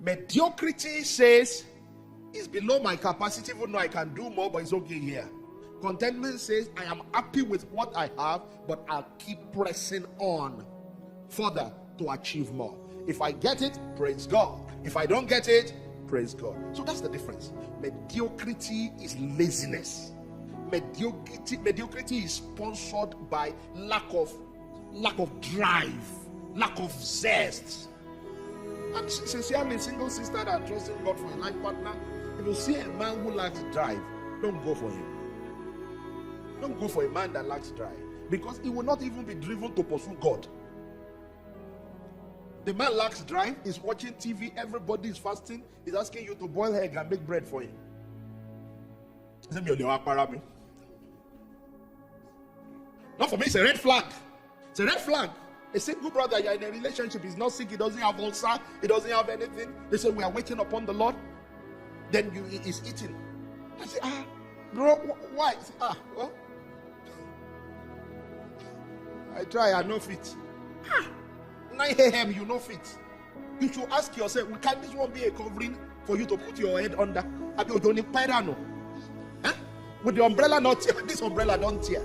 Mediocrity says it's below my capacity, even though I can do more, but it's okay here. Contentment says I am happy with what I have, but I'll keep pressing on further to achieve more. If I get it, praise God. If I don't get it, praise God. So that's the difference. Mediocrity is laziness. Mediocrity is sponsored by lack of drive, lack of zest. And sincerely, single sister that are trusting God for a life partner, if you see a man who lacks drive, don't go for him. Don't go for a man that lacks drive, because he will not even be driven to pursue God. The man lacks drive, is watching TV, everybody is fasting, he's asking you to boil egg and make bread for him. Not for me, it's a red flag. It's a red flag. A single brother, you're in a relationship, he's not sick, he doesn't have ulcer, he doesn't have anything. They say, we are waiting upon the Lord. Then he's eating. I say, bro, why? Say, well, I try, I no fit. 9 a.m. you no fit. You should ask yourself, can this one be a covering for you to put your head under? With the umbrella not tear, this umbrella don't tear.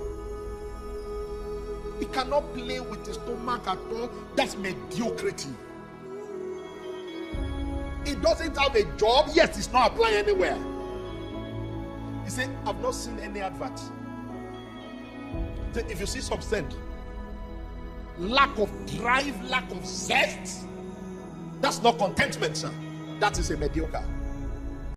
He cannot play with his stomach at all. That's mediocrity. He doesn't have a job. Yes, he's not applying anywhere. He said, I've not seen any advert. So if you see some send, lack of drive, lack of zest, that's not contentment, sir. That is a mediocre.